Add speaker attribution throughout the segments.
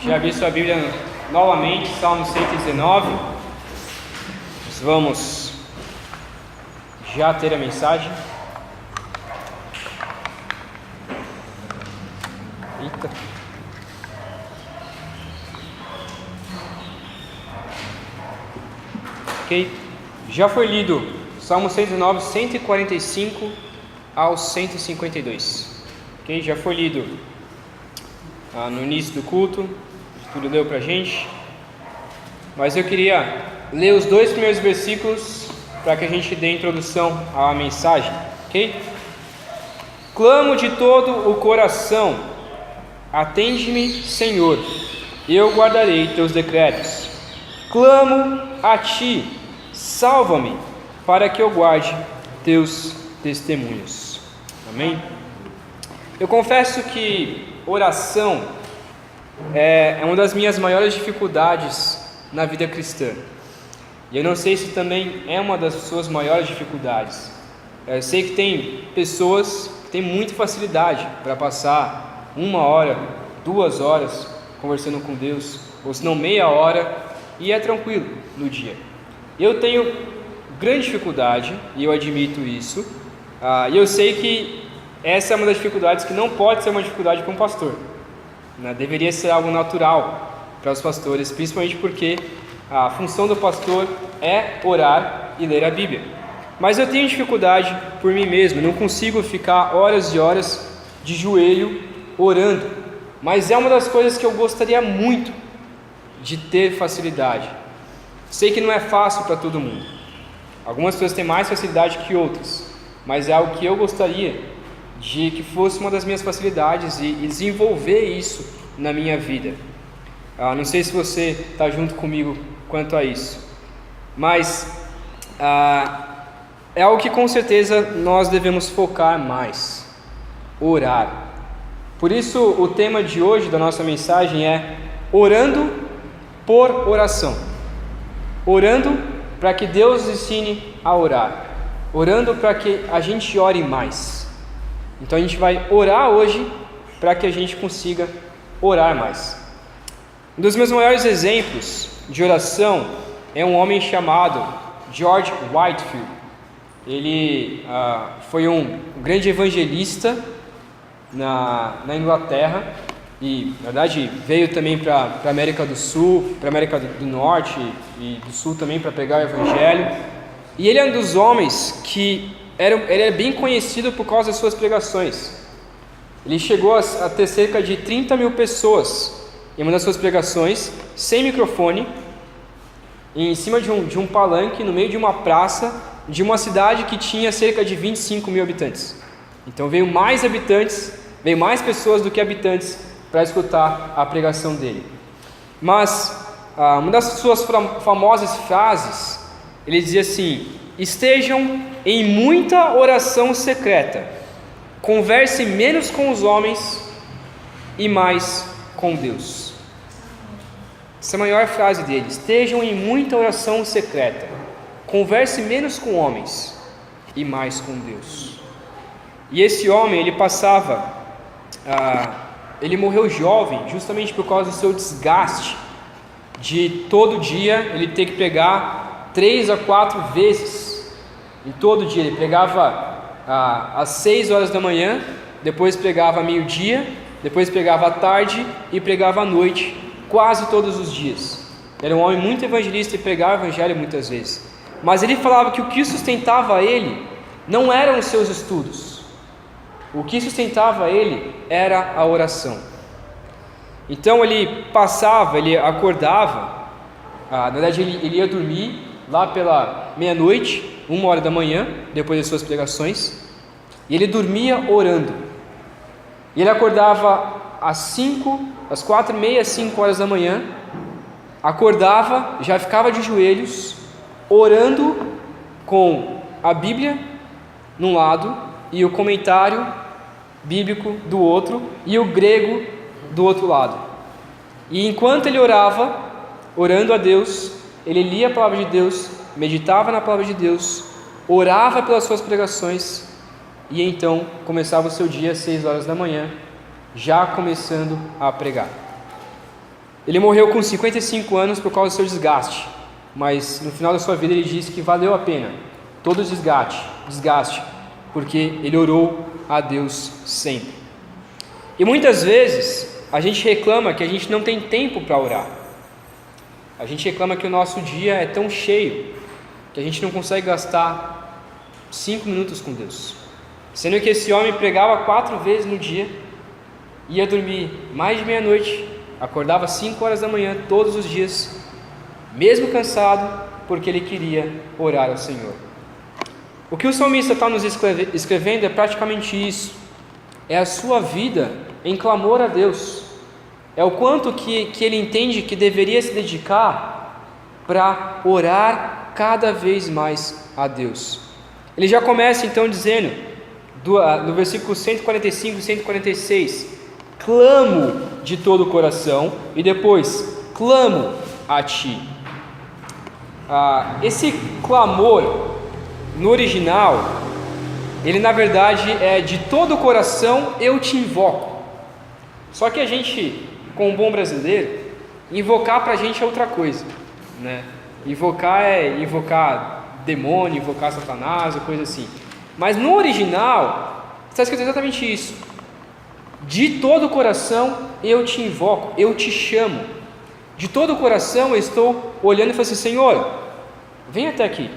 Speaker 1: Já abri sua Bíblia novamente, Salmo 119. Nós vamos já ter a mensagem. Eita. Ok, já foi lido Salmo 119, 145 ao 152. Ok, já foi lido no início do culto. Tudo leu pra gente, mas eu queria ler os dois primeiros versículos para que a gente dê introdução à mensagem, ok? Clamo de todo o coração, atende-me, Senhor, eu guardarei teus decretos. Clamo a ti, salva-me, para que eu guarde teus testemunhos. Amém? Eu confesso que oração é uma das minhas maiores dificuldades na vida cristã. E eu não sei se também é uma das suas maiores dificuldades. Eu sei que tem pessoas que têm muita facilidade para passar 1 hora, 2 horas conversando com Deus, ou se não meia hora, e é tranquilo no dia. Eu tenho grande dificuldade, e eu admito isso, e eu sei que essa é uma das dificuldades que não pode ser uma dificuldade para um pastor. Deveria ser algo natural para os pastores, principalmente porque a função do pastor é orar e ler a Bíblia. Mas eu tenho dificuldade por mim mesmo, não consigo ficar horas e horas de joelho orando. Mas é uma das coisas que eu gostaria muito de ter facilidade. Sei que não é fácil para todo mundo. Algumas pessoas têm mais facilidade que outras, mas é algo que eu gostaria de que fosse uma das minhas facilidades e desenvolver isso na minha vida. Não sei se você está junto comigo quanto a isso, mas é algo que com certeza nós devemos focar mais, orar. Por isso o tema de hoje da nossa mensagem é orando por oração, orando para que Deus nos ensine a orar, orando para que a gente ore mais. Então a gente vai orar hoje para que a gente consiga orar mais. Um dos meus maiores exemplos de oração é um homem chamado George Whitefield. Ele foi um grande evangelista na Inglaterra e, na verdade, veio também para a América do Sul, para a América do Norte e do Sul também para pregar o Evangelho. E ele é um dos homens que ele é bem conhecido por causa das suas pregações. Ele chegou a ter cerca de 30 mil pessoas em uma das suas pregações, sem microfone, em cima de um palanque, no meio de uma praça, de uma cidade que tinha cerca de 25 mil habitantes. Então veio mais pessoas do que habitantes para escutar a pregação dele. Mas uma das suas famosas frases, ele dizia assim: estejam em muita oração secreta, converse menos com os homens e mais com Deus. Essa é a maior frase dele: estejam em muita oração secreta, converse menos com homens e mais com Deus. E esse homem, ele morreu jovem, justamente por causa do seu desgaste, de todo dia ele ter que pregar 3 a 4 vezes. E todo dia ele pregava às 6 horas da manhã, depois pregava meio-dia, depois pregava à tarde e pregava à noite, quase todos os dias. Era um homem muito evangelista e pregava o evangelho muitas vezes. Mas ele falava que o que sustentava ele não eram os seus estudos. O que sustentava ele era a oração. Então ele acordava, na verdade ele ia dormir lá pela meia-noite, 1 hora da manhã, depois das suas pregações, e ele dormia orando. E ele acordava às 4h30, 5 horas da manhã, acordava, já ficava de joelhos, orando com a Bíblia num lado e o comentário bíblico do outro e o grego do outro lado. E enquanto ele orava, orando a Deus, ele lia a palavra de Deus, meditava na palavra de Deus, orava pelas suas pregações e então começava o seu dia às 6 horas da manhã, já começando a pregar. Ele morreu com 55 anos por causa do seu desgaste, mas no final da sua vida ele disse que valeu a pena todo o desgaste, porque ele orou a Deus sempre. E muitas vezes a gente reclama que a gente não tem tempo para orar. A gente reclama que o nosso dia é tão cheio que a gente não consegue gastar 5 minutos com Deus. Sendo que esse homem pregava 4 vezes no dia, ia dormir mais de meia-noite, acordava 5 horas da manhã todos os dias, mesmo cansado, porque ele queria orar ao Senhor. O que o salmista está nos escrevendo é praticamente isso. É a sua vida em clamor a Deus. É o quanto que ele entende que deveria se dedicar para orar cada vez mais a Deus. Ele já começa então dizendo, no versículo 145 e 146, clamo de todo o coração, e depois, clamo a Ti. Esse clamor, no original, ele na verdade é de todo o coração eu te invoco. Só que a gente, como um bom brasileiro, invocar pra gente é outra coisa, né? Invocar é invocar demônio, invocar Satanás, ou coisa assim. Mas no original, está escrito exatamente isso. De todo o coração eu te invoco, eu te chamo. De todo o coração eu estou olhando e falando assim, Senhor, vem até aqui.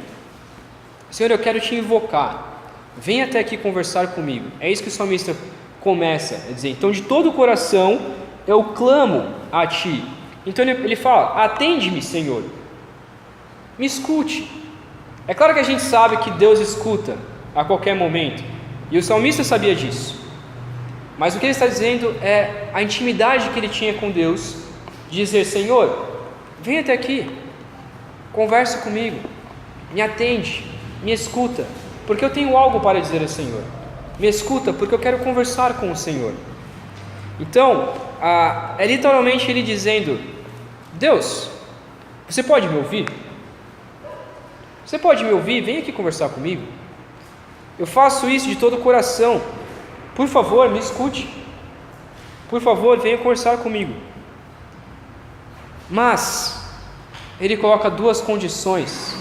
Speaker 1: Senhor, eu quero te invocar. Vem até aqui conversar comigo. É isso que o salmista começa a dizer. Então, de todo o coração eu clamo a Ti. Então ele fala, atende-me, Senhor. Me escute. É claro que a gente sabe que Deus escuta a qualquer momento. E o salmista sabia disso. Mas o que ele está dizendo é a intimidade que ele tinha com Deus, de dizer, Senhor, vem até aqui, converse comigo, me atende, me escuta, porque eu tenho algo para dizer ao Senhor. Me escuta, porque eu quero conversar com o Senhor. Então, é literalmente ele dizendo, Deus, você pode me ouvir? Você pode me ouvir? Vem aqui conversar comigo. Eu faço isso de todo o coração. Por favor, me escute. Por favor, venha conversar comigo. Mas ele coloca 2 condições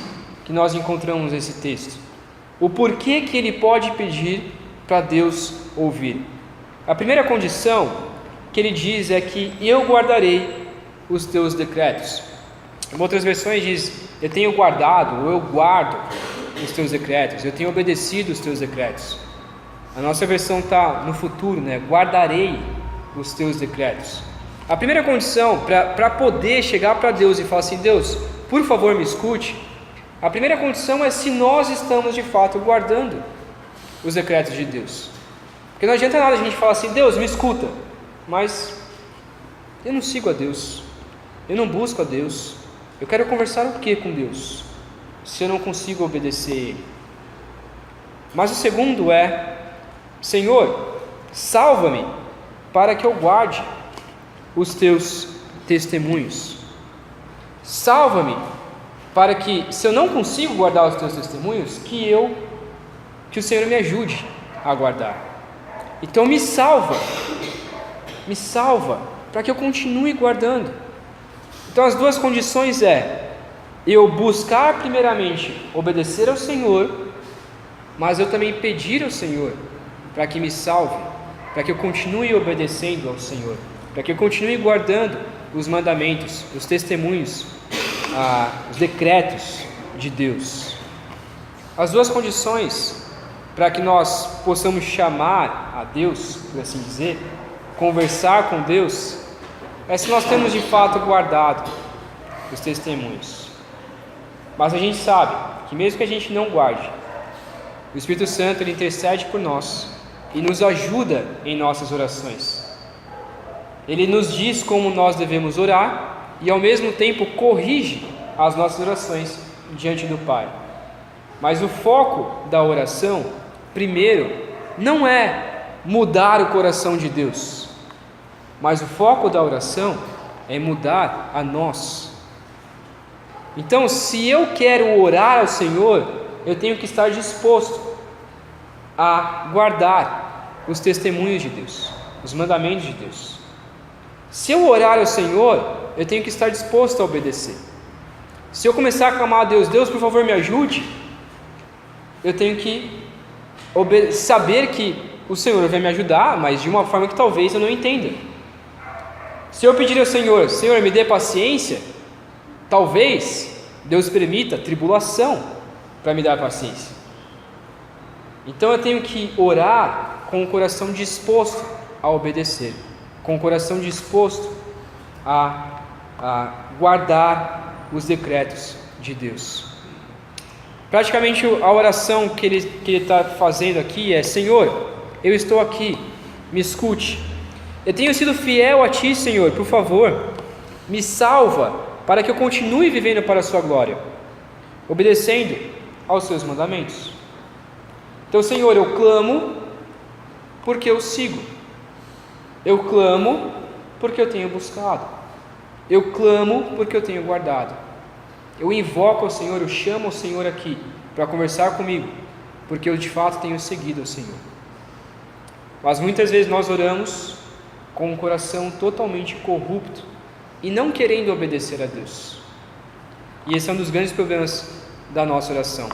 Speaker 1: que nós encontramos nesse texto. O porquê que ele pode pedir para Deus ouvir. A primeira condição que ele diz é que eu guardarei os teus decretos. Em outras versões diz, eu tenho guardado, ou eu guardo os teus decretos, eu tenho obedecido os teus decretos. A nossa versão está no futuro, né? Guardarei os teus decretos. A primeira condição para poder chegar para Deus e falar assim, Deus, por favor me escute, a primeira condição é se nós estamos de fato guardando os decretos de Deus. Porque não adianta nada a gente falar assim, Deus me escuta, mas eu não sigo a Deus, eu não busco a Deus, eu quero conversar o que com Deus, se eu não consigo obedecer Ele? Mas o segundo é, Senhor, salva-me para que eu guarde os teus testemunhos. Salva-me para que, se eu não consigo guardar os teus testemunhos, que o Senhor me ajude a guardar. Então me salva para que eu continue guardando. Então as 2 condições é eu buscar primeiramente obedecer ao Senhor, mas eu também pedir ao Senhor para que me salve, para que eu continue obedecendo ao Senhor, para que eu continue guardando os mandamentos, os testemunhos, os decretos de Deus. As 2 condições para que nós possamos chamar a Deus, por assim dizer, conversar com Deus, é se nós temos de fato guardado os testemunhos. Mas a gente sabe que mesmo que a gente não guarde, o Espírito Santo ele intercede por nós e nos ajuda em nossas orações. Ele nos diz como nós devemos orar e ao mesmo tempo corrige as nossas orações diante do Pai. Mas o foco da oração, primeiro, não é mudar o coração de Deus, mas o foco da oração é mudar a nós. Então, se eu quero orar ao Senhor, eu tenho que estar disposto a guardar os testemunhos de Deus, os mandamentos de Deus. Se eu orar ao Senhor, eu tenho que estar disposto a obedecer. Se eu começar a clamar a Deus, Deus, por favor, me ajude, eu tenho que saber que o Senhor vai me ajudar, mas de uma forma que talvez eu não entenda. Se eu pedir ao Senhor, Senhor, me dê paciência, talvez Deus permita tribulação para me dar paciência. Então eu tenho que orar com o coração disposto a obedecer, com o coração disposto a guardar os decretos de Deus. Praticamente a oração que ele está fazendo aqui é: Senhor, eu estou aqui, me escute. Eu tenho sido fiel a Ti, Senhor, por favor, me salva para que eu continue vivendo para a Sua glória, obedecendo aos Seus mandamentos. Então, Senhor, eu clamo porque eu sigo, eu clamo porque eu tenho buscado, eu clamo porque eu tenho guardado, eu invoco ao Senhor, eu chamo ao Senhor aqui para conversar comigo, porque eu de fato tenho seguido ao Senhor. Mas muitas vezes nós oramos com um coração totalmente corrupto e não querendo obedecer a Deus, e esse é um dos grandes problemas da nossa oração.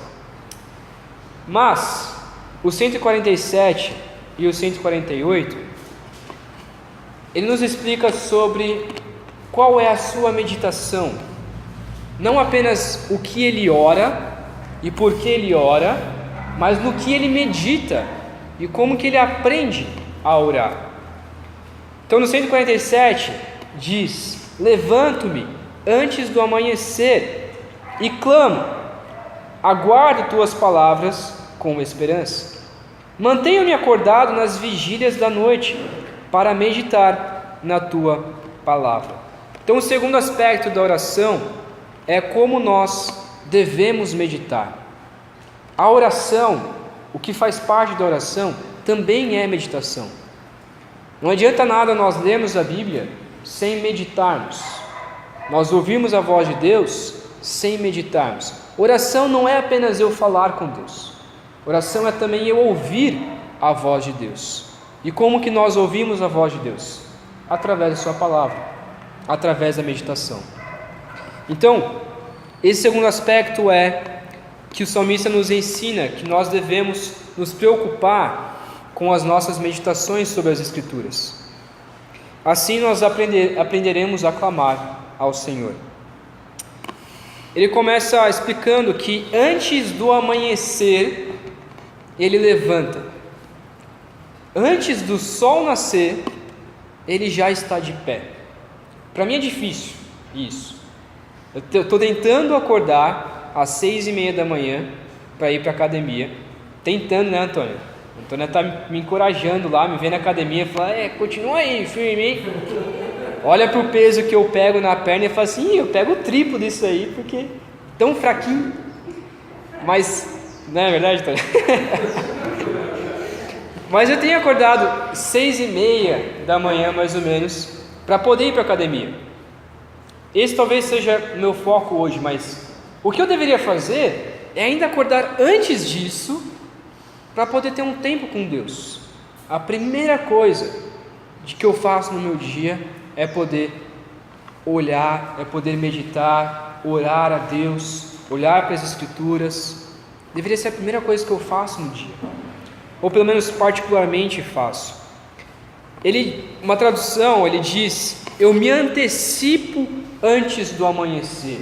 Speaker 1: Mas o 147 e o 148, ele nos explica sobre qual é a sua meditação, não apenas o que ele ora e por que ele ora, mas no que ele medita e como que ele aprende a orar. Então no 147 diz: levanto-me antes do amanhecer e clamo, aguardo tuas palavras com esperança. Mantenho-me acordado nas vigílias da noite para meditar na tua palavra. Então o segundo aspecto da oração é como nós devemos meditar. A oração, o que faz parte da oração, também é meditação. Não adianta nada nós lermos a Bíblia sem meditarmos, nós ouvirmos a voz de Deus sem meditarmos. Oração não é apenas eu falar com Deus, oração é também eu ouvir a voz de Deus. E como que nós ouvimos a voz de Deus? Através da sua palavra, através da meditação. Então, esse segundo aspecto é que o salmista nos ensina que nós devemos nos preocupar com as nossas meditações sobre as Escrituras. Assim nós aprenderemos a clamar ao Senhor. Ele começa explicando que antes do amanhecer, ele levanta. Antes do sol nascer, ele já está de pé. Para mim é difícil isso. Eu estou tentando acordar às 6:30 da manhã para ir para a academia. Tentando, né, Antônio? A Antônia está me encorajando lá, me vendo na academia e fala: continua aí, firme, hein? Olha para o peso que eu pego na perna e fala assim: eu pego o triplo disso aí, porque tão fraquinho. Mas, não é verdade, Antônia? Mas eu tenho acordado 6:30 da manhã, mais ou menos, para poder ir para a academia. Esse talvez seja o meu foco hoje, mas o que eu deveria fazer é ainda acordar antes disso, para poder ter um tempo com Deus. A primeira coisa que eu faço no meu dia é poder olhar, é poder meditar, orar a Deus, olhar para as Escrituras. Deveria ser a primeira coisa que eu faço no dia, ou pelo menos particularmente faço. Uma tradução, ele diz: eu me antecipo antes do amanhecer.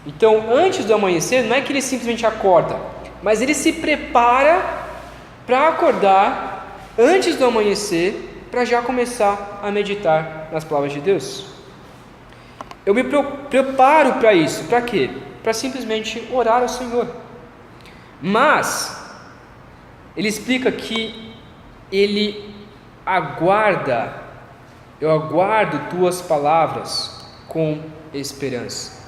Speaker 1: Então, antes do amanhecer, não é que ele simplesmente acorda, mas ele se prepara para acordar antes do amanhecer, para já começar a meditar nas palavras de Deus. Eu me preparo para isso. Para quê? Para simplesmente orar ao Senhor. Mas ele explica que ele aguarda, eu aguardo tuas palavras com esperança.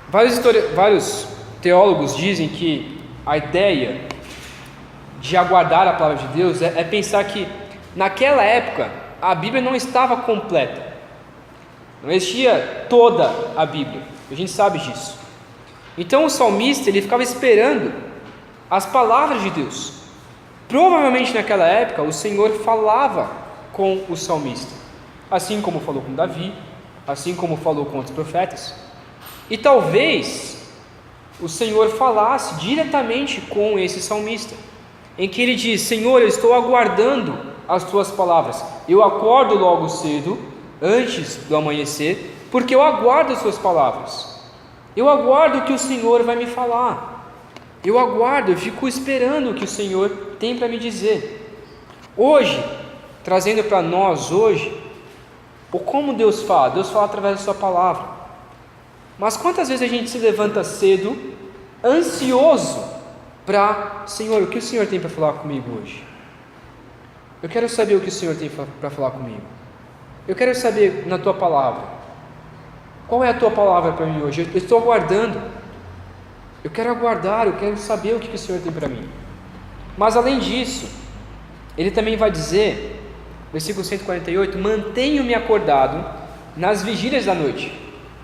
Speaker 1: Vários teólogos dizem que a ideia de aguardar a palavra de Deus é pensar que naquela época a Bíblia não estava completa, não existia toda a Bíblia, a gente sabe disso. Então o salmista ele ficava esperando as palavras de Deus. Provavelmente naquela época o Senhor falava com o salmista, assim como falou com Davi, assim como falou com outros profetas. E talvez o Senhor falasse diretamente com esse salmista, em que ele diz: Senhor, eu estou aguardando as tuas palavras, eu acordo logo cedo, antes do amanhecer, porque eu aguardo as tuas palavras, eu aguardo o que o Senhor vai me falar, eu aguardo, eu fico esperando o que o Senhor tem para me dizer. Hoje, trazendo para nós hoje, ou como Deus fala através da sua palavra. Mas quantas vezes a gente se levanta cedo, ansioso para: Senhor, o que o Senhor tem para falar comigo hoje? Eu quero saber o que o Senhor tem para falar comigo. Eu quero saber na tua palavra. Qual é a tua palavra para mim hoje? Eu estou aguardando. Eu quero aguardar, eu quero saber o que o Senhor tem para mim. Mas além disso, ele também vai dizer, versículo 148, mantenho-me acordado nas vigílias da noite.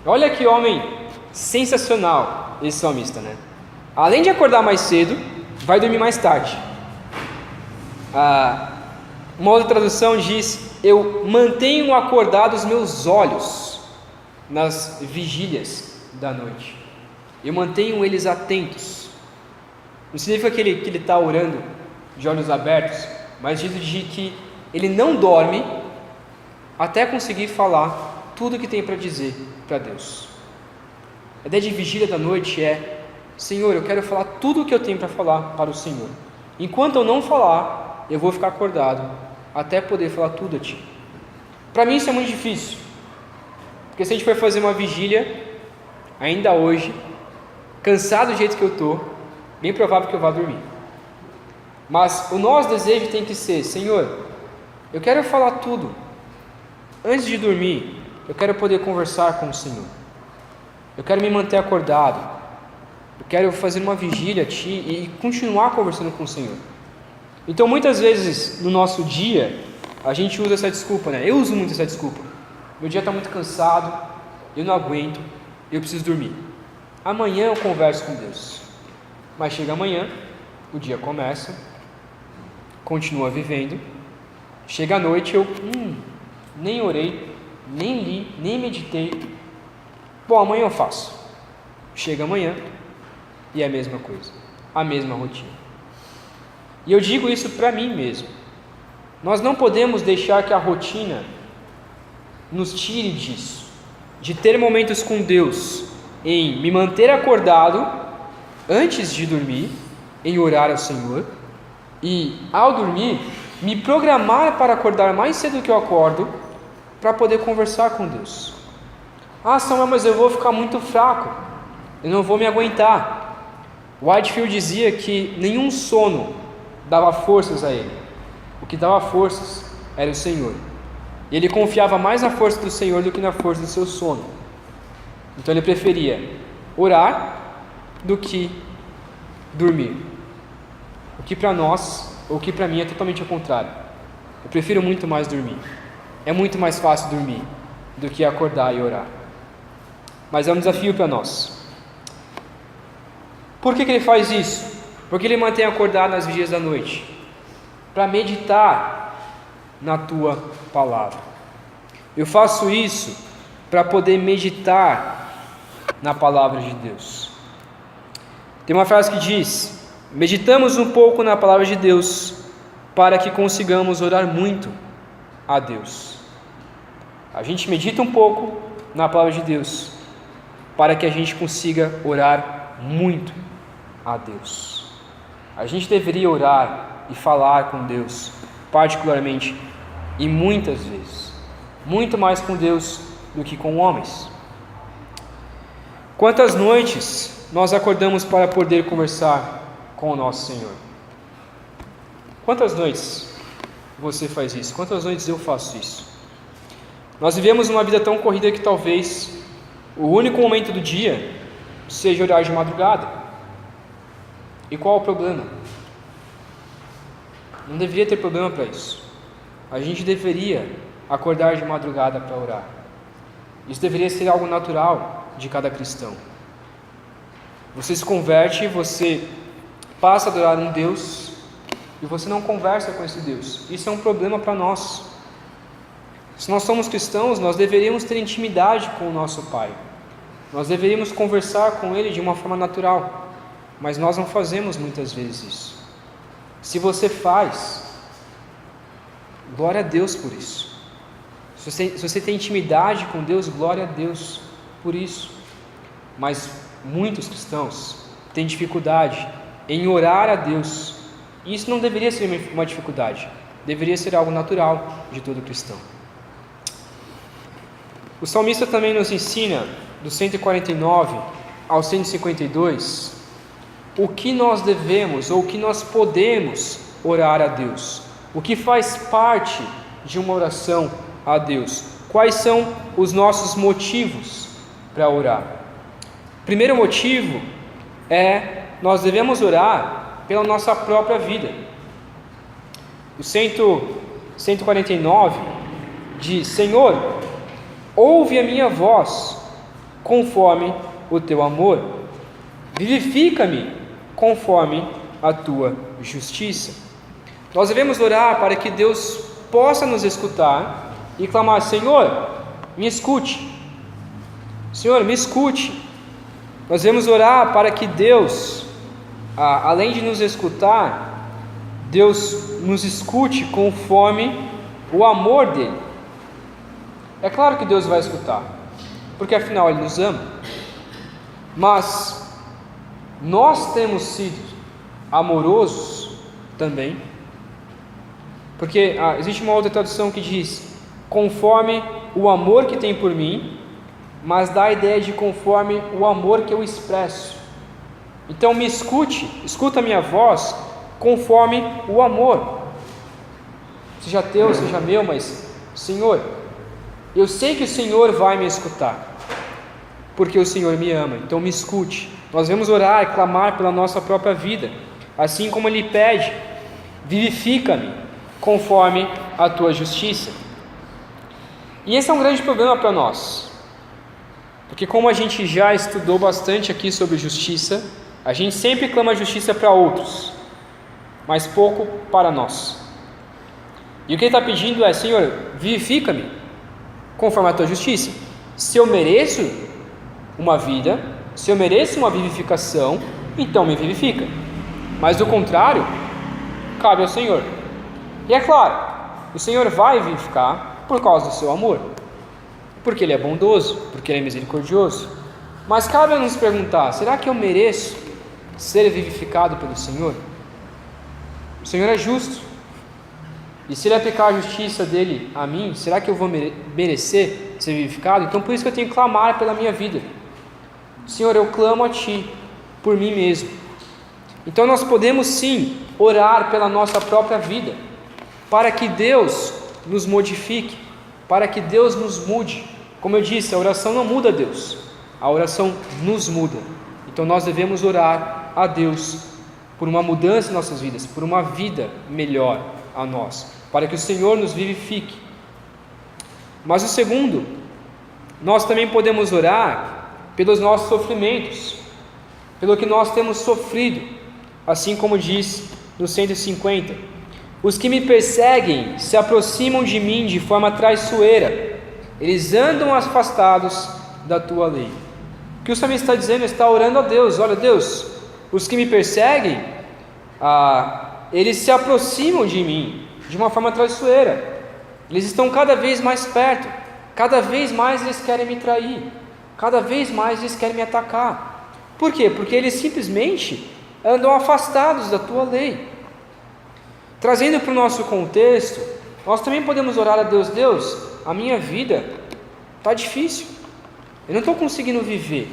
Speaker 1: Olha que homem sensacional esse salmista, né? Além de acordar mais cedo, vai dormir mais tarde. Uma outra tradução diz: eu mantenho acordados os meus olhos nas vigílias da noite. Eu mantenho eles atentos. Não significa que ele está orando de olhos abertos, mas diz de que ele não dorme até conseguir falar tudo o que tem para dizer para Deus. A ideia de vigília da noite é: Senhor, eu quero falar tudo o que eu tenho para falar para o Senhor. Enquanto eu não falar, eu vou ficar acordado até poder falar tudo a Ti. Para mim isso é muito difícil, porque se a gente for fazer uma vigília ainda hoje, cansado do jeito que eu estou, bem provável que eu vá dormir. Mas o nosso desejo tem que ser: Senhor, eu quero falar tudo. Antes de dormir, eu quero poder conversar com o Senhor. Eu quero me manter acordado. Eu quero fazer uma vigília a Ti e continuar conversando com o Senhor. Então muitas vezes no nosso dia, a gente usa essa desculpa, né? Eu uso muito essa desculpa. Meu dia está muito cansado, eu não aguento, eu preciso dormir. Amanhã eu converso com Deus. Mas chega amanhã, o dia começa, continua vivendo. Chega a noite, eu nem orei, nem li, nem meditei. Bom, amanhã eu faço. Chega amanhã e é a mesma coisa, a mesma rotina. E eu digo isso para mim mesmo. Nós não podemos deixar que a rotina nos tire disso, de ter momentos com Deus, em me manter acordado antes de dormir, em orar ao Senhor, e ao dormir, me programar para acordar mais cedo do que eu acordo, para poder conversar com Deus. Samuel, mas eu vou ficar muito fraco, eu não vou me aguentar. Whitefield dizia que nenhum sono dava forças a ele. O que dava forças era o Senhor. E ele confiava mais na força do Senhor do que na força do seu sono. Então ele preferia orar do que dormir. O que para nós, ou o que para mim é totalmente ao contrário. Eu prefiro muito mais dormir. É muito mais fácil dormir do que acordar e orar. Mas é um desafio para nós. Por que ele faz isso? Porque ele mantém acordado nas vigílias da noite, para meditar na tua palavra. Eu faço isso para poder meditar na palavra de Deus. Tem uma frase que diz: meditamos um pouco na palavra de Deus para que consigamos orar muito a Deus. A gente medita um pouco na palavra de Deus para que a gente consiga orar muito a Deus. A gente deveria orar e falar com Deus, particularmente e muitas vezes, muito mais com Deus do que com homens. Quantas noites nós acordamos para poder conversar com o nosso Senhor? Quantas noites você faz isso? Quantas noites eu faço isso? Nós vivemos uma vida tão corrida que talvez o único momento do dia seja orar de madrugada. E qual é o problema? Não deveria ter problema para isso. A gente deveria acordar de madrugada para orar. Isso deveria ser algo natural de cada cristão. Você se converte, você passa a adorar um Deus e você não conversa com esse Deus. Isso é um problema para nós. Se nós somos cristãos, nós deveríamos ter intimidade com o nosso Pai. Nós deveríamos conversar com Ele de uma forma natural, mas nós não fazemos muitas vezes isso. Se você faz, glória a Deus por isso. Se você tem intimidade com Deus, glória a Deus por isso. Mas muitos cristãos têm dificuldade em orar a Deus. E isso não deveria ser uma dificuldade, deveria ser algo natural de todo cristão. O salmista também nos ensina, do 149 ao 152, o que nós devemos ou o que nós podemos orar a Deus, o que faz parte de uma oração a Deus, quais são os nossos motivos para orar. O primeiro motivo é: nós devemos orar pela nossa própria vida. O 149 diz: Senhor, ouve a minha voz conforme o teu amor, vivifica-me conforme a tua justiça. Nós devemos orar para que Deus possa nos escutar e clamar: Senhor, me escute. Senhor, me escute. Nós devemos orar para que Deus, além de nos escutar, Deus nos escute conforme o amor dele. É claro que Deus vai escutar, porque afinal Ele nos ama. Mas nós temos sido amorosos também, porque existe uma outra tradução que diz: conforme o amor que tem por mim, mas dá a ideia de conforme o amor que eu expresso. Então me escute, escuta a minha voz conforme o amor, seja teu, seja meu, mas Senhor, eu sei que o Senhor vai me escutar, porque o Senhor me ama, então me escute. Nós devemos orar e clamar pela nossa própria vida, assim como Ele pede: vivifica-me conforme a tua justiça. E esse é um grande problema para nós, porque como a gente já estudou bastante aqui sobre justiça, a gente sempre clama justiça para outros, mas pouco para nós. E o que Ele está pedindo é: Senhor, vivifica-me conforme a tua justiça. Se eu mereço uma vida, se eu mereço uma vivificação, então me vivifica. Mas do contrário, cabe ao Senhor. E é claro, o Senhor vai vivificar por causa do seu amor, porque Ele é bondoso, porque Ele é misericordioso. Mas cabe a nos perguntar: será que eu mereço ser vivificado pelo Senhor? O Senhor é justo, e se Ele aplicar a justiça dele a mim, será que eu vou merecer ser vivificado? Então por isso que eu tenho que clamar pela minha vida. Senhor, eu clamo a Ti por mim mesmo. Então nós podemos sim orar pela nossa própria vida, para que Deus nos modifique, para que Deus nos mude. Como eu disse, a oração não muda Deus, a oração nos muda. Então nós devemos orar a Deus por uma mudança em nossas vidas, por uma vida melhor a nós, para que o Senhor nos vivifique. Mas o segundo, nós também podemos orar pelos nossos sofrimentos, pelo que nós temos sofrido, assim como diz no 150: os que me perseguem se aproximam de mim de forma traiçoeira, eles andam afastados da tua lei. O que o salmista está dizendo? Está orando a Deus: olha Deus, os que me perseguem, eles se aproximam de mim de uma forma traiçoeira, eles estão cada vez mais perto, cada vez mais eles querem me trair, cada vez mais eles querem me atacar. Por quê? Porque eles simplesmente andam afastados da tua lei. Trazendo para o nosso contexto, nós também podemos orar a Deus: Deus, a minha vida está difícil, eu não estou conseguindo viver,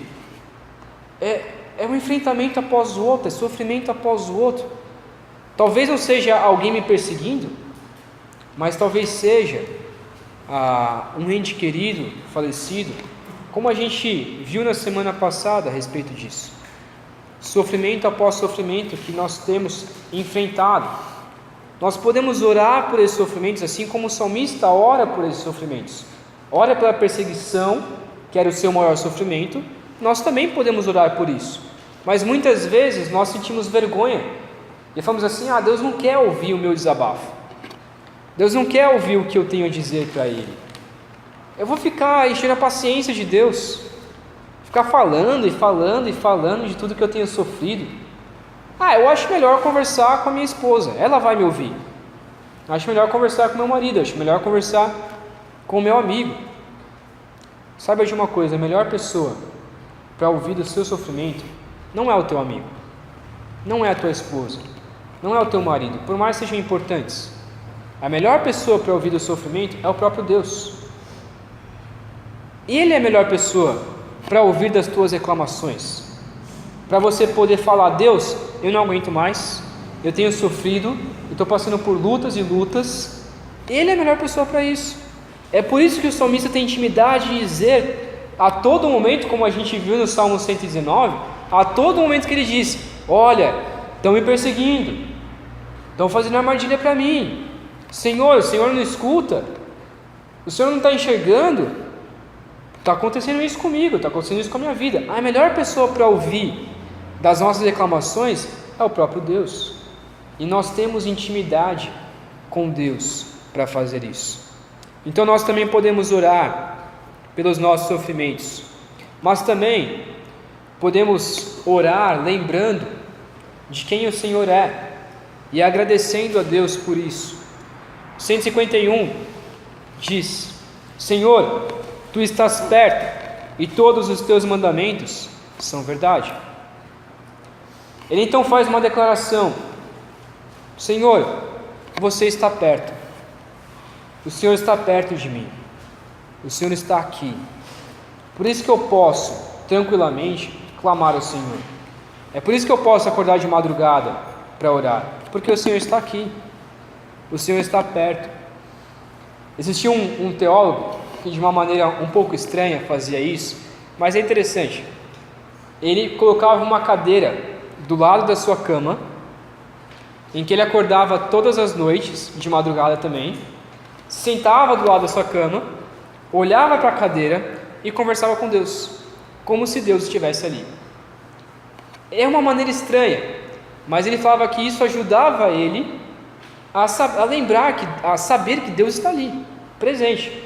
Speaker 1: é um enfrentamento após o outro, é sofrimento após o outro. Talvez não seja alguém me perseguindo, mas talvez seja um ente querido falecido, como a gente viu na semana passada a respeito disso. Sofrimento após sofrimento que nós temos enfrentado. Nós podemos orar por esses sofrimentos, assim como o salmista ora por esses sofrimentos. Ora pela perseguição, que era o seu maior sofrimento. Nós também podemos orar por isso, mas muitas vezes nós sentimos vergonha e falamos assim: Deus não quer ouvir o meu desabafo, Deus não quer ouvir o que eu tenho a dizer para Ele. eu vou ficar enchendo a paciência de Deus, ficar falando e falando e falando de tudo que eu tenho sofrido. Eu acho melhor conversar com a minha esposa, ela vai me ouvir. Acho melhor conversar com meu marido, acho melhor conversar com o meu amigo. Saiba de uma coisa, a melhor pessoa para ouvir do seu sofrimento não é o teu amigo, não é a tua esposa, não é o teu marido, por mais que sejam importantes. A melhor pessoa para ouvir do sofrimento é o próprio Deus. Ele é a melhor pessoa para ouvir das tuas reclamações, para você poder falar: Deus, eu não aguento mais, eu tenho sofrido, eu estou passando por lutas e lutas. Ele é a melhor pessoa para isso. É por isso que o salmista tem intimidade de dizer a todo momento, como a gente viu no Salmo 119, a todo momento que ele diz: olha, estão me perseguindo, estão fazendo armadilha para mim, Senhor, o Senhor não escuta, o Senhor não está enxergando, está acontecendo isso comigo, está acontecendo isso com a minha vida. A melhor pessoa para ouvir das nossas reclamações é o próprio Deus, e nós temos intimidade com Deus para fazer isso. Então nós também podemos orar pelos nossos sofrimentos, mas também podemos orar lembrando de quem o Senhor é e agradecendo a Deus por isso. 151 diz: Senhor, Tu estás perto e todos os Teus mandamentos são verdade. Ele então faz uma declaração: Senhor, Você está perto, o Senhor está perto de mim, o Senhor está aqui, por isso que eu posso tranquilamente clamar ao Senhor, é por isso que eu posso acordar de madrugada para orar, porque o Senhor está aqui, o Senhor está perto. Existia um teólogo que de uma maneira um pouco estranha fazia isso, mas é interessante. Ele colocava uma cadeira do lado da sua cama, em que ele acordava todas as noites, de madrugada também, sentava do lado da sua cama, olhava para a cadeira e conversava com Deus, como se Deus estivesse ali. É uma maneira estranha, mas ele falava que isso ajudava ele a lembrar, a saber que Deus está ali, presente.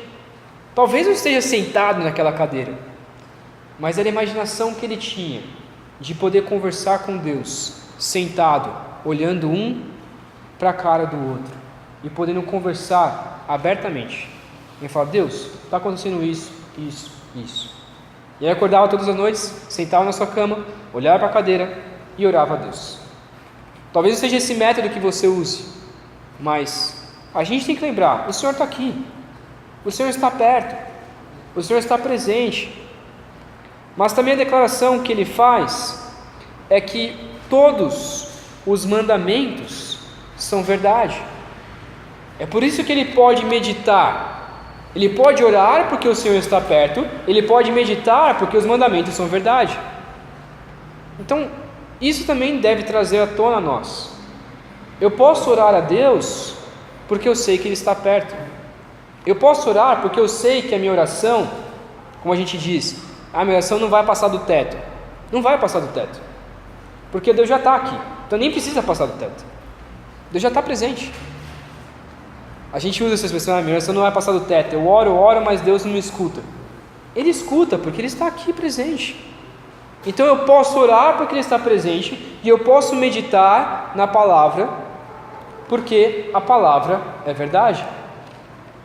Speaker 1: Talvez não esteja sentado naquela cadeira, mas era a imaginação que ele tinha de poder conversar com Deus, sentado, olhando um para a cara do outro e podendo conversar abertamente. Ele fala: Deus, está acontecendo isso, isso, isso. E aí acordava todas as noites, sentava na sua cama, olhava para a cadeira e orava a Deus. Talvez não seja esse método que você use, mas a gente tem que lembrar: o Senhor está aqui, o Senhor está perto, o Senhor está presente. Mas também a declaração que ele faz é que todos os mandamentos são verdade. É por isso que ele pode meditar, ele pode orar porque o Senhor está perto, ele pode meditar porque os mandamentos são verdade. Então, isso também deve trazer à tona a nós. Eu posso orar a Deus porque eu sei que Ele está perto. Eu posso orar porque eu sei que a minha oração, como a gente diz, a minha oração não vai passar do teto. Não vai passar do teto, porque Deus já está aqui, então nem precisa passar do teto. Deus já está presente. A gente usa essa expressão: a minha oração não vai passar do teto. Eu oro, mas Deus não me escuta. Ele escuta porque Ele está aqui presente. Então eu posso orar porque Ele está presente, e eu posso meditar na palavra, porque a palavra é verdade.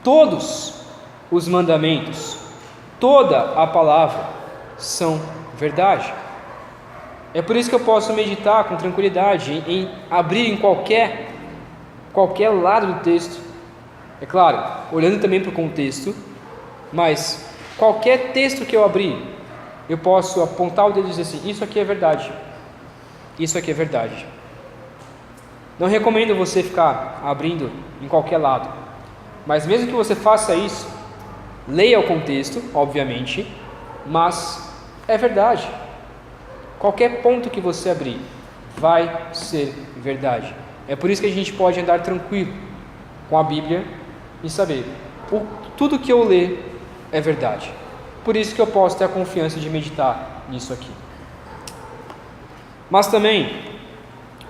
Speaker 1: Todos os mandamentos, toda a palavra são verdade. É por isso que eu posso meditar com tranquilidade, em abrir em qualquer lado do texto. É claro, olhando também para o contexto, mas qualquer texto que eu abrir, eu posso apontar o dedo e dizer assim: isso aqui é verdade, isso aqui é verdade. Não recomendo você ficar abrindo em qualquer lado, mas mesmo que você faça isso, leia o contexto, obviamente, mas é verdade. Qualquer ponto que você abrir vai ser verdade. É por isso que a gente pode andar tranquilo com a Bíblia e saber: tudo que eu ler é verdade. Por isso que eu posso ter a confiança de meditar nisso aqui. Mas também,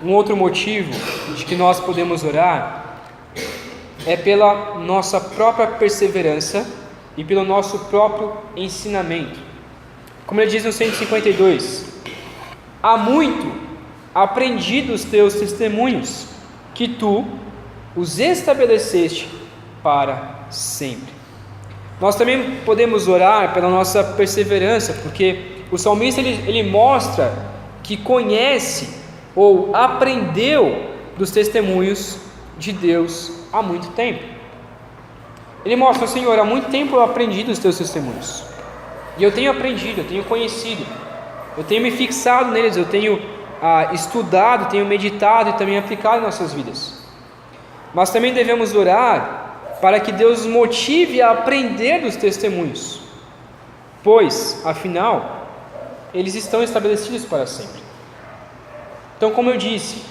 Speaker 1: um outro motivo de que nós podemos orar é pela nossa própria perseverança e pelo nosso próprio ensinamento. Como ele diz no 152: há muito aprendi dos teus testemunhos, que tu os estabeleceste para sempre. Nós também podemos orar pela nossa perseverança, porque o salmista ele mostra que conhece ou aprendeu dos testemunhos de Deus há muito tempo. Ele mostra: Senhor, há muito tempo eu aprendi dos teus testemunhos, e eu tenho aprendido, eu tenho conhecido, eu tenho me fixado neles, eu tenho estudado, tenho meditado e também aplicado em nossas vidas. Mas também devemos orar para que Deus nos motive a aprender dos testemunhos, pois, afinal, eles estão estabelecidos para sempre. Então, como eu disse,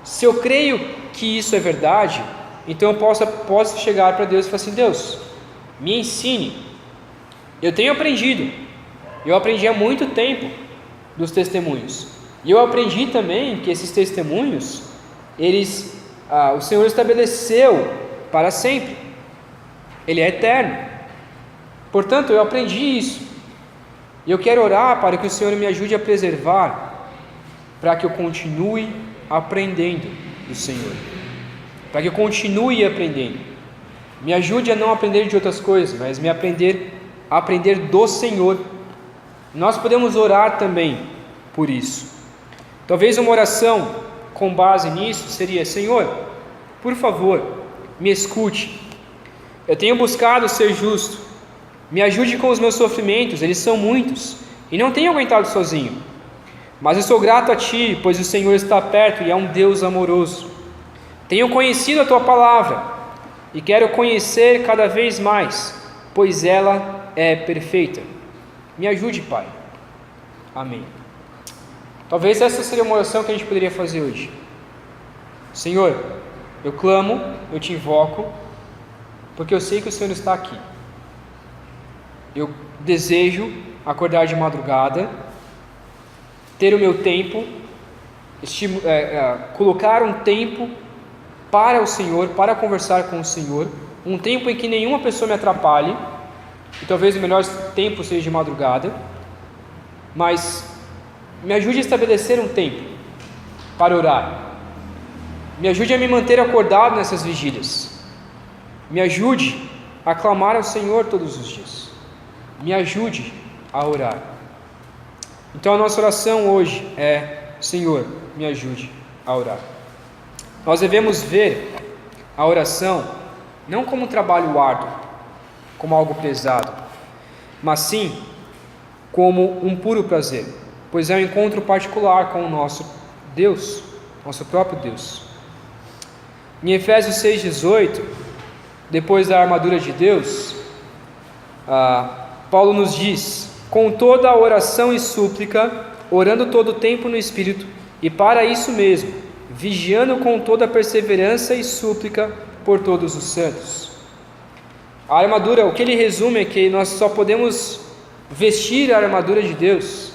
Speaker 1: se eu creio que isso é verdade, então eu posso chegar para Deus e falar assim: Deus, me ensine. Eu tenho aprendido, eu aprendi há muito tempo dos testemunhos, e eu aprendi também que esses testemunhos, o Senhor estabeleceu para sempre, Ele é eterno. Portanto, eu aprendi isso, e eu quero orar para que o Senhor me ajude a preservar, para que eu continue aprendendo do Senhor, para que eu continue aprendendo. Me ajude a não aprender de outras coisas, mas a aprender do Senhor. Nós podemos orar também por isso. Talvez uma oração com base nisso seria: Senhor, por favor, me escute. Eu tenho buscado ser justo. Me ajude com os meus sofrimentos, eles são muitos, e não tenho aguentado sozinho. Mas eu sou grato a Ti, pois o Senhor está perto e é um Deus amoroso. Tenho conhecido a Tua palavra e quero conhecer cada vez mais, pois ela é perfeita. Me ajude, Pai. Amém. Talvez essa seria uma oração que a gente poderia fazer hoje. Senhor, eu clamo, eu Te invoco, porque eu sei que o Senhor está aqui. Eu desejo acordar de madrugada, ter o meu tempo, colocar um tempo para o Senhor, para conversar com o Senhor, um tempo em que nenhuma pessoa me atrapalhe, e talvez o melhor tempo seja de madrugada, mas me ajude a estabelecer um tempo para orar, me ajude a me manter acordado nessas vigílias, me ajude a clamar ao Senhor todos os dias, me ajude a orar. Então a nossa oração hoje é: Senhor, me ajude a orar. Nós devemos ver a oração não como um trabalho árduo, como algo pesado, mas sim como um puro prazer, pois é um encontro particular com o nosso Deus, nosso próprio Deus. Em Efésios 6,18, depois da armadura de Deus, Paulo nos diz: com toda a oração e súplica, orando todo o tempo no Espírito, e para isso mesmo, vigiando com toda a perseverança e súplica por todos os santos. A armadura, o que ele resume é que nós só podemos vestir a armadura de Deus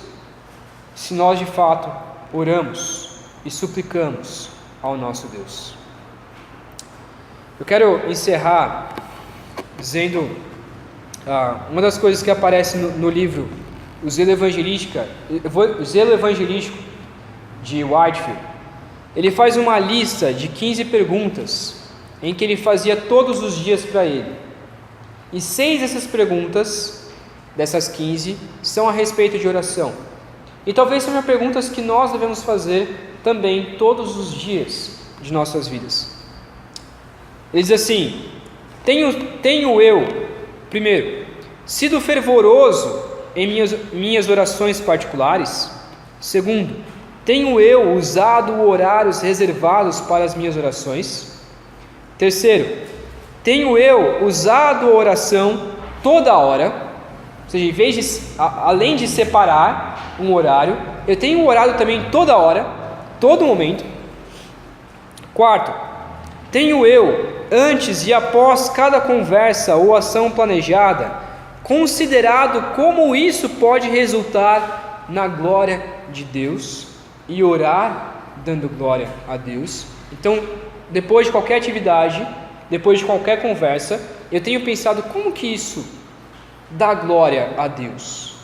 Speaker 1: se nós de fato oramos e suplicamos ao nosso Deus. Eu quero encerrar dizendo uma das coisas que aparece no livro O Zelo Evangelístico de Whitefield. Ele faz uma lista de 15 perguntas em que ele fazia todos os dias para ele, e 6 dessas perguntas, dessas 15, são a respeito de oração, e talvez sejam perguntas que nós devemos fazer também todos os dias de nossas vidas. Ele diz assim: tenho eu, primeiro, sido fervoroso em minhas orações particulares? Segundo, tenho eu usado horários reservados para as minhas orações? Terceiro, tenho eu usado a oração toda hora? Ou seja, em vez de, além de separar um horário, eu tenho orado também toda hora, todo momento. Quarto, tenho eu, antes e após cada conversa ou ação planejada, considerado como isso pode resultar na glória de Deus e orar dando glória a Deus? Então, depois de qualquer atividade, depois de qualquer conversa, eu tenho pensado como que isso dá glória a Deus.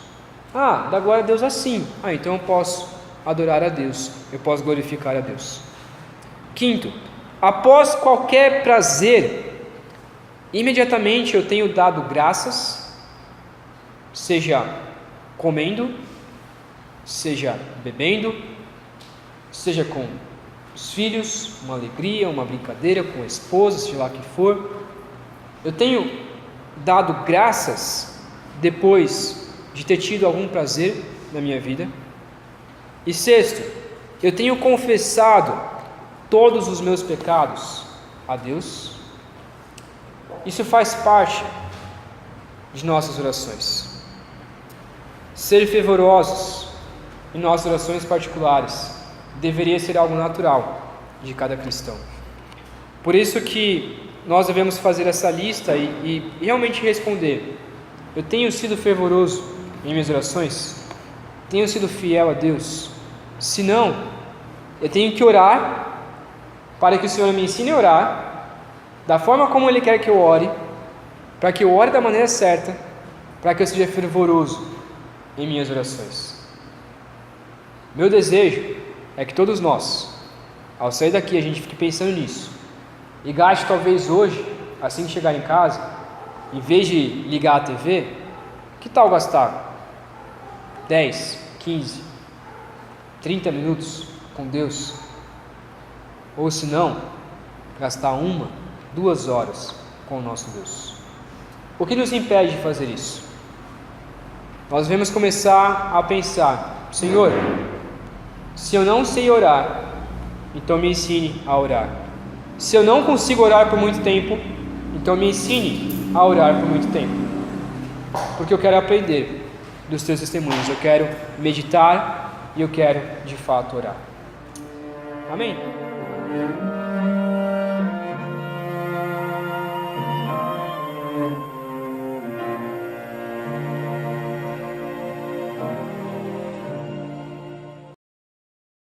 Speaker 1: Ah, dá glória a Deus assim. Ah, então eu posso adorar a Deus, eu posso glorificar a Deus. Quinto, após qualquer prazer, imediatamente eu tenho dado graças, seja comendo, seja bebendo, seja com os filhos, uma alegria, uma brincadeira com a esposa, seja lá o que for. Eu tenho dado graças depois de ter tido algum prazer na minha vida. E sexto, eu tenho confessado todos os meus pecados a Deus. Isso faz parte de nossas orações. Ser fervorosos em nossas orações particulares deveria ser algo natural de cada cristão. Por isso que nós devemos fazer essa lista e realmente responder: eu tenho sido fervoroso em minhas orações? Tenho sido fiel a Deus? Se não, eu tenho que orar para que o Senhor me ensine a orar da forma como Ele quer que eu ore, para que eu ore da maneira certa, para que eu seja fervoroso em minhas orações. Meu desejo é que todos nós, ao sair daqui, a gente fique pensando nisso e gaste talvez hoje, assim que chegar em casa, em vez de ligar a TV, que tal gastar 10, 15, 30 minutos com Deus? Ou se não, gastar 1, 2 horas com o nosso Deus. O que nos impede de fazer isso? Nós devemos começar a pensar: Senhor, se eu não sei orar, então me ensine a orar. Se eu não consigo orar por muito tempo, então me ensine a orar por muito tempo. Porque eu quero aprender dos teus testemunhos, eu quero meditar e eu quero de fato orar. Amém?